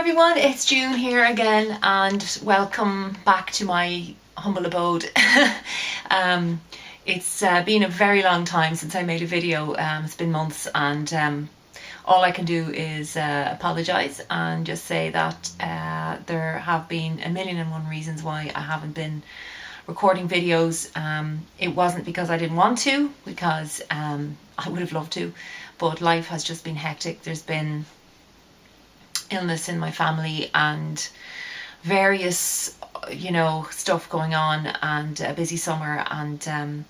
everyone, it's June here again and welcome back to my humble abode. It's been a very long time since I made a video. It's been months and all I can do is apologise and just say that there have been a million and one reasons why I haven't been recording videos. It wasn't because I didn't want to, because I would have loved to, but life has just been hectic. There's been illness in my family and various stuff going on, and a busy summer, and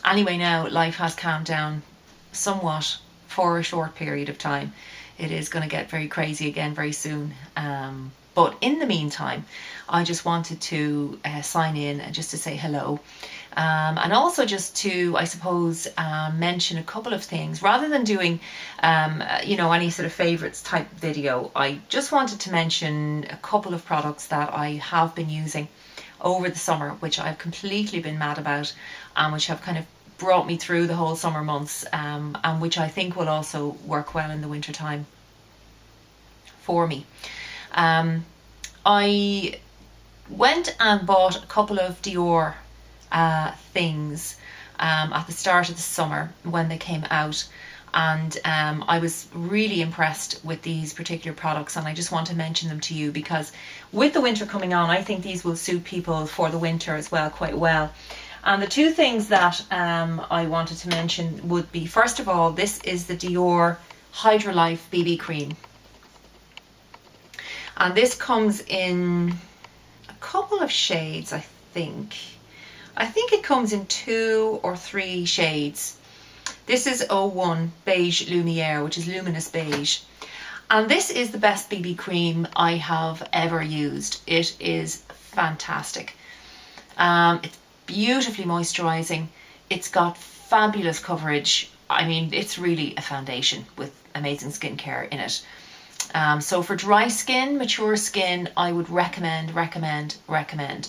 anyway, now life has calmed down somewhat for a short period of time. It is going to get very crazy again very soon, but in the meantime I just wanted to sign in and just to say hello, and also just to, I suppose, mention a couple of things rather than doing any sort of favorites type video. I just wanted to mention a couple of products that I have been using over the summer, which I've completely been mad about, and which have kind of brought me through the whole summer months, and which I think will also work well in the winter time for me. I went and bought a couple of Dior things at the start of the summer when they came out, and I was really impressed with these particular products, and I just want to mention them to you because with the winter coming on, I think these will suit people for the winter as well, quite well. And the two things that I wanted to mention would be, first of all, this is the Dior Hydra Life BB cream, and this comes in a couple of shades. I think it comes in 2 or 3 shades. This is 01 Beige Lumiere, which is luminous beige, and this is the best BB cream I have ever used. It is fantastic. It's beautifully moisturizing. It's got fabulous coverage. I mean, it's really a foundation with amazing skincare in it. So for dry skin, mature skin, I would recommend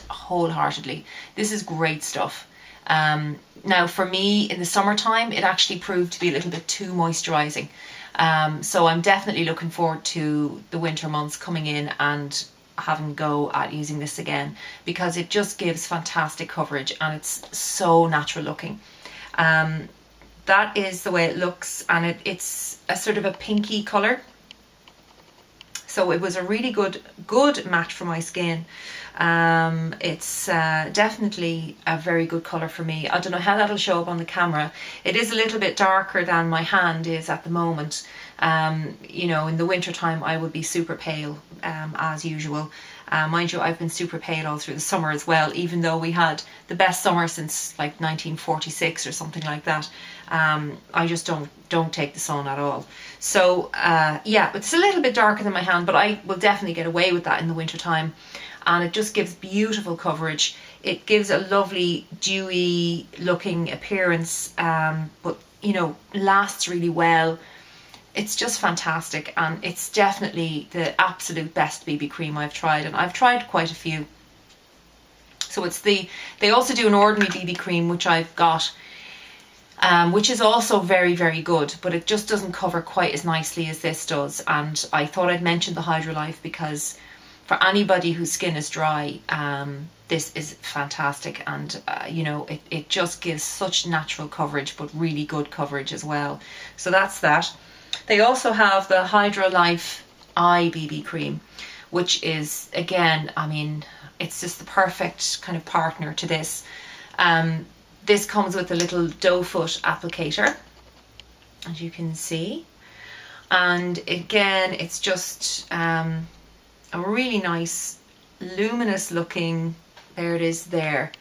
wholeheartedly. This is great stuff. Now for me, in the summertime, it actually proved to be a little bit too moisturizing. So I'm definitely looking forward to the winter months coming in and having a go at using this again, because it just gives fantastic coverage and it's so natural looking. That is the way it looks, and it's a sort of a pinky color. So it was a really good match for my skin. It's definitely a very good colour for me. I don't know how that'll show up on the camera. It is a little bit darker than my hand is at the moment. In the winter time I would be super pale, as usual. Mind you, I've been super pale all through the summer as well, even though we had the best summer since like 1946 or something like that. I just don't take the sun at all. So yeah, it's a little bit darker than my hand, but I will definitely get away with that in the winter time. And it just gives beautiful coverage. It gives a lovely dewy looking appearance, but lasts really well. It's just fantastic, and it's definitely the absolute best BB cream I've tried, and I've tried quite a few. So they also do an ordinary BB cream, which I've got, which is also very, very good, but it just doesn't cover quite as nicely as this does. And I thought I'd mention the Hydra Life because for anybody whose skin is dry, this is fantastic, and it just gives such natural coverage, but really good coverage as well. So that's that. They also have the Hydra Life Eye BB cream, which is, again, I mean, it's just the perfect kind of partner to this. This comes with a little doe foot applicator, as you can see, and again, it's just a really nice luminous looking, there it is there.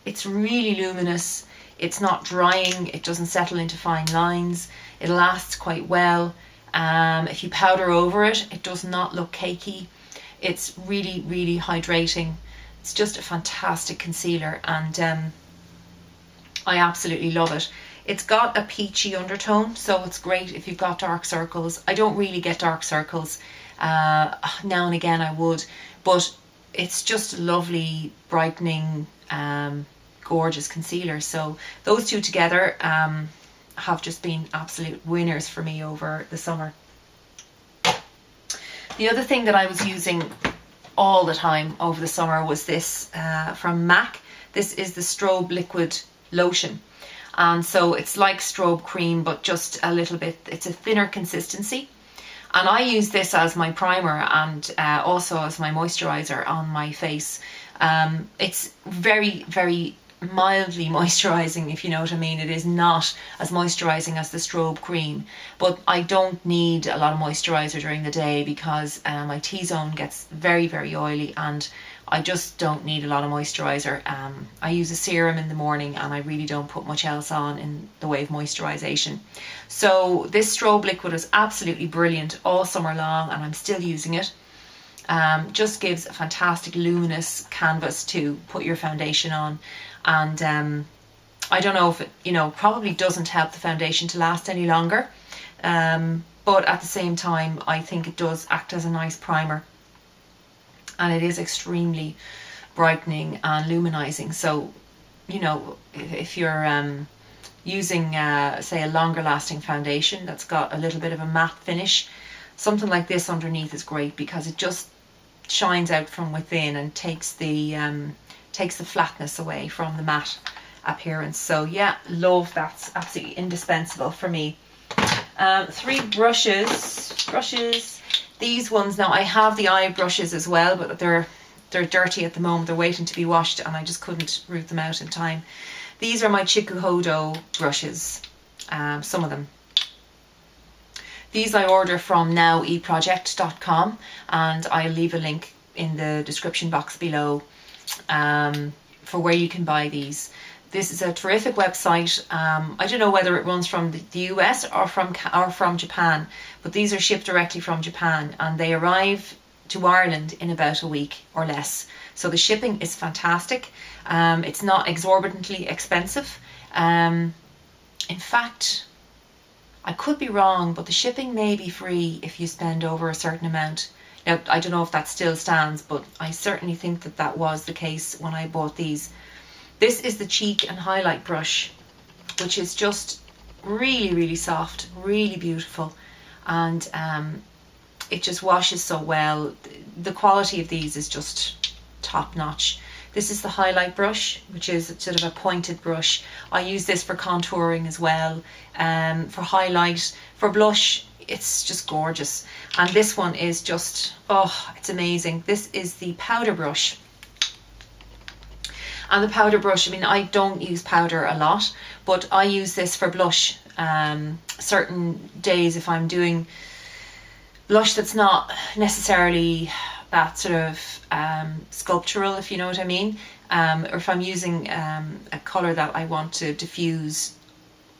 It's really luminous. It's not drying. It doesn't settle into fine lines. It lasts quite well. If you powder over it, it does not look cakey. It's really, really hydrating. It's just a fantastic concealer, and I absolutely love it. It's got a peachy undertone, so it's great if you've got dark circles. I don't really get dark circles. Now and again I would, but it's just a lovely, brightening, gorgeous concealer. So those two together have just been absolute winners for me over the summer. The other thing that I was using all the time over the summer was this from MAC. This is the Strobe Liquid Lotion. And so it's like strobe cream, but just a little bit, it's a thinner consistency. And I use this as my primer and also as my moisturizer on my face. It's very, very mildly moisturizing, if you know what I mean. It is not as moisturizing as the strobe cream, but I don't need a lot of moisturizer during the day because my T-zone gets very, very oily, and I just don't need a lot of moisturizer. I use a serum in the morning and I really don't put much else on in the way of moisturization. So this strobe liquid is absolutely brilliant all summer long, and I'm still using it. Just gives a fantastic luminous canvas to put your foundation on. And I don't know if it, you know, probably doesn't help the foundation to last any longer. But at the same time, I think it does act as a nice primer. And it is extremely brightening and luminizing. So, you know, if you're using, say, a longer lasting foundation that's got a little bit of a matte finish, something like this underneath is great because it just shines out from within and takes the flatness away from the matte appearance. So yeah, love, that's absolutely indispensable for me. 3 brushes. These ones, now I have the eye brushes as well, but they're dirty at the moment. They're waiting to be washed and I just couldn't root them out in time. These are my Chikuhodo brushes, some of them. These I order from noweproject.com, and I'll leave a link in the description box below for where you can buy these. This is a terrific website. I don't know whether it runs from the US or from Japan, but these are shipped directly from Japan and they arrive to Ireland in about a week or less. So the shipping is fantastic. It's not exorbitantly expensive. In fact, I could be wrong, but the shipping may be free if you spend over a certain amount. Now, I don't know if that still stands, but I certainly think that that was the case when I bought these. This is the cheek and highlight brush, which is just really, really soft, really beautiful, and it just washes so well. The quality of these is just top notch. This is the highlight brush, which is sort of a pointed brush. I use this for contouring as well, for highlight, for blush. It's just gorgeous. And this one is just, oh, it's amazing. This is the powder brush. And the powder brush, I mean, I don't use powder a lot, but I use this for blush. Certain days if I'm doing blush that's not necessarily that sort of sculptural, if you know what I mean, or if I'm using a colour that I want to diffuse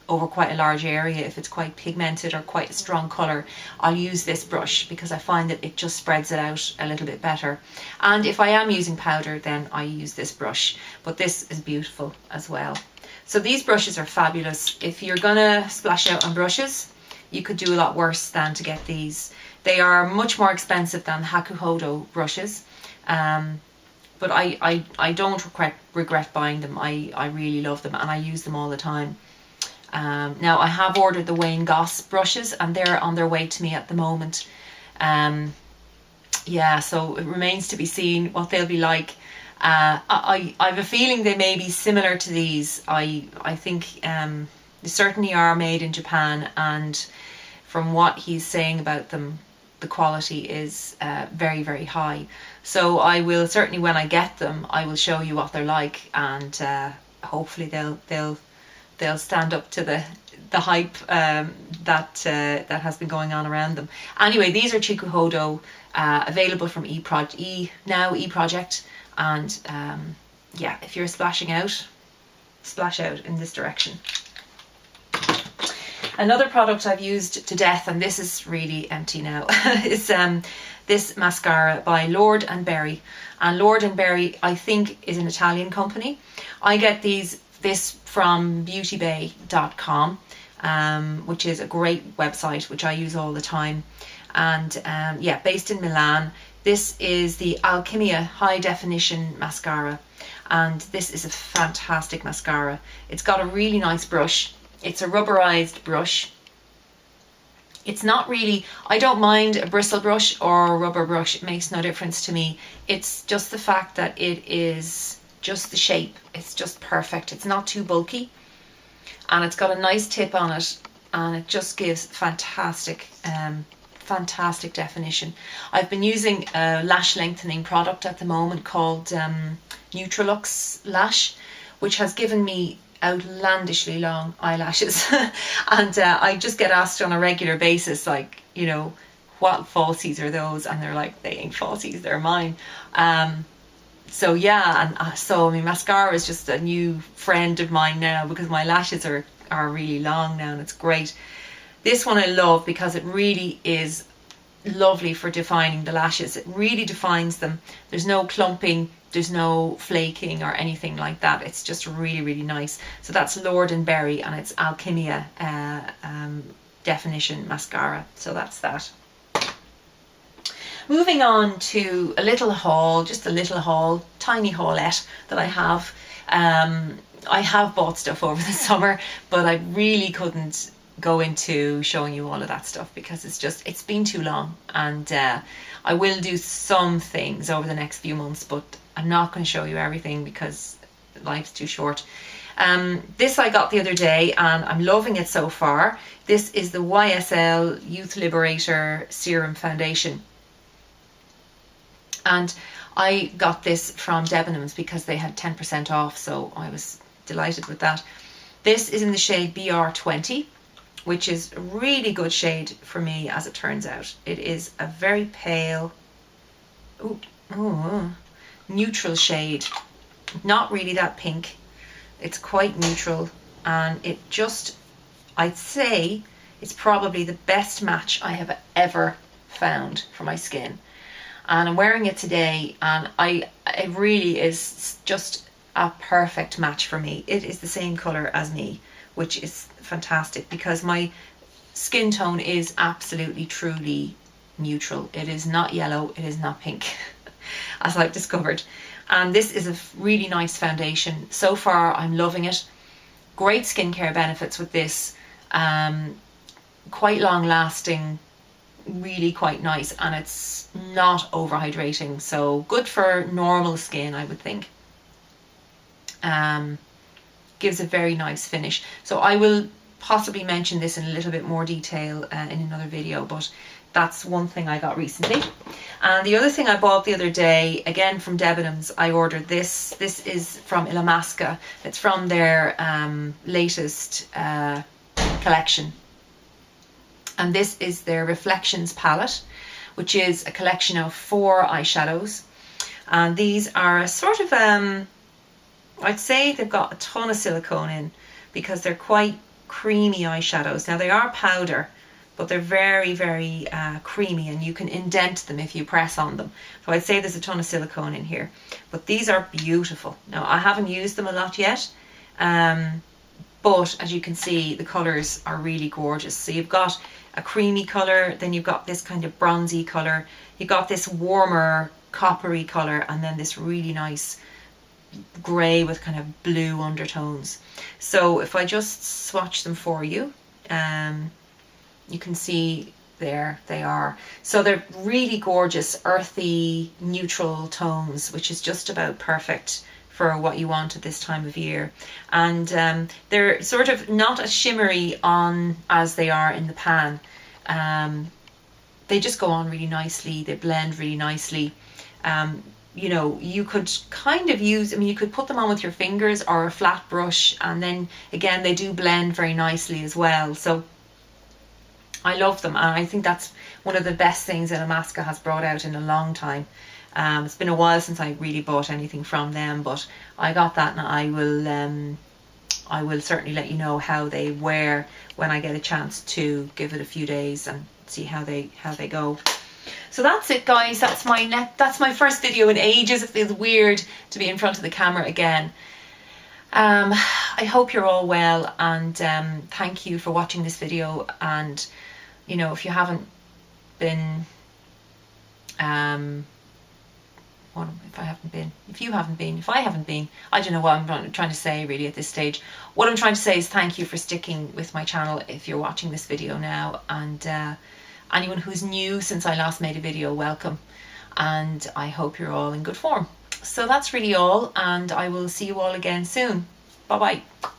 over quite a large area, if it's quite pigmented or quite a strong colour, I'll use this brush because I find that it just spreads it out a little bit better. And if I am using powder, then I use this brush, but this is beautiful as well. So these brushes are fabulous. If you're gonna splash out on brushes, you could do a lot worse than to get these. They are much more expensive than Hakuhodo brushes, but I don't regret buying them. I really love them and I use them all the time. Now I have ordered the Wayne Goss brushes and they're on their way to me at the moment. Yeah, so it remains to be seen what they'll be like. I have a feeling they may be similar to these. I think they certainly are made in Japan, and from what he's saying about them, the quality is very, very high. So I will certainly, when I get them, I will show you what they're like, and hopefully they'll stand up to the hype that has been going on around them. Anyway, these are Chikuhodo, available from eProject, and yeah, if you're splashing out, splash out in this direction. Another product I've used to death, and this is really empty now, is this mascara by Lord & Berry. And Lord & Berry, I think, is an Italian company. I get this from beautybay.com, which is a great website which I use all the time. And yeah, based in Milan. This is the Alchemia High Definition Mascara, and this is a fantastic mascara. It's got a really nice brush. It's a rubberized brush, It's not really, I don't mind a bristle brush or a rubber brush. It makes no difference to me. It's just the fact that it is just the shape. It's just perfect. It's not too bulky, and it's got a nice tip on it, and it just gives fantastic fantastic definition. I've been using a lash lengthening product at the moment called Nutralux Lash, which has given me outlandishly long eyelashes. And I just get asked on a regular basis, like, you know, what falsies are those? And they're like, they ain't falsies, they're mine. So yeah, and so I mean, mascara is just a new friend of mine now, because my lashes are really long now, and it's great. This one I love because it really is lovely for defining the lashes. It really defines them. There's no clumping, there's no flaking or anything like that. It's just really, really nice. So that's Lord and Berry, and it's Alchemia Definition Mascara. So that's that. Moving on to a little haul, just a little haul, tiny haulette that I have. I have bought stuff over the summer, but I really couldn't go into showing you all of that stuff because it's been too long, and I will do some things over the next few months, but I'm not going to show you everything because life's too short. This I got the other day and I'm loving it so far. This is the YSL Youth Liberator Serum Foundation, and I got this from Debenhams because they had 10% off, so I was delighted with that. This is in the shade BR20, which is a really good shade for me, as it turns out. It is a very pale, neutral shade. Not really that pink. It's quite neutral, and it just, I'd say, it's probably the best match I have ever found for my skin. And I'm wearing it today, and it really is just a perfect match for me. It is the same color as me, which is fantastic because my skin tone is absolutely truly neutral. It is not yellow, it is not pink, as I've discovered. And this is a really nice foundation. So far I'm loving it. Great skincare benefits with this, quite long lasting, really quite nice, and it's not over hydrating, so good for normal skin, I would think. Gives a very nice finish. So I will possibly mention this in a little bit more detail in another video, but that's one thing I got recently. And the other thing I bought the other day, again from Debenhams, I ordered this. This is from Illamasqua. It's from their latest collection. And this is their Reflections palette, which is a collection of 4 eyeshadows. And these are a sort of, I'd say they've got a ton of silicone in because they're quite creamy eyeshadows. Now they are powder, but they're very, very creamy, and you can indent them if you press on them. So I'd say there's a ton of silicone in here. But these are beautiful. Now I haven't used them a lot yet, but as you can see, the colours are really gorgeous. So you've got a creamy colour, then you've got this kind of bronzy colour, you've got this warmer coppery colour, and then this really nice grey with kind of blue undertones. So if I just swatch them for you, you can see there they are. So they're really gorgeous, earthy, neutral tones, which is just about perfect for what you want at this time of year. And they're sort of not as shimmery on as they are in the pan. They just go on really nicely, they blend really nicely. You know, you could kind of use, I mean, you could put them on with your fingers or a flat brush, and then again they do blend very nicely as well. So I love them, and I think that's one of the best things that Illamasqua has brought out in a long time. It's been a while since I really bought anything from them, but I got that, and I will certainly let you know how they wear when I get a chance to give it a few days and see how they go. So that's it, guys. That's my first video in ages. It feels weird to be in front of the camera again. I hope you're all well, and thank you for watching this video. And you know, if you haven't been if I haven't been, if you haven't been, if I haven't been, I don't know what I'm trying to say really at this stage. What I'm trying to say is thank you for sticking with my channel if you're watching this video now, and anyone who's new since I last made a video, welcome, and I hope you're all in good form. So that's really all, and I will see you all again soon. Bye bye.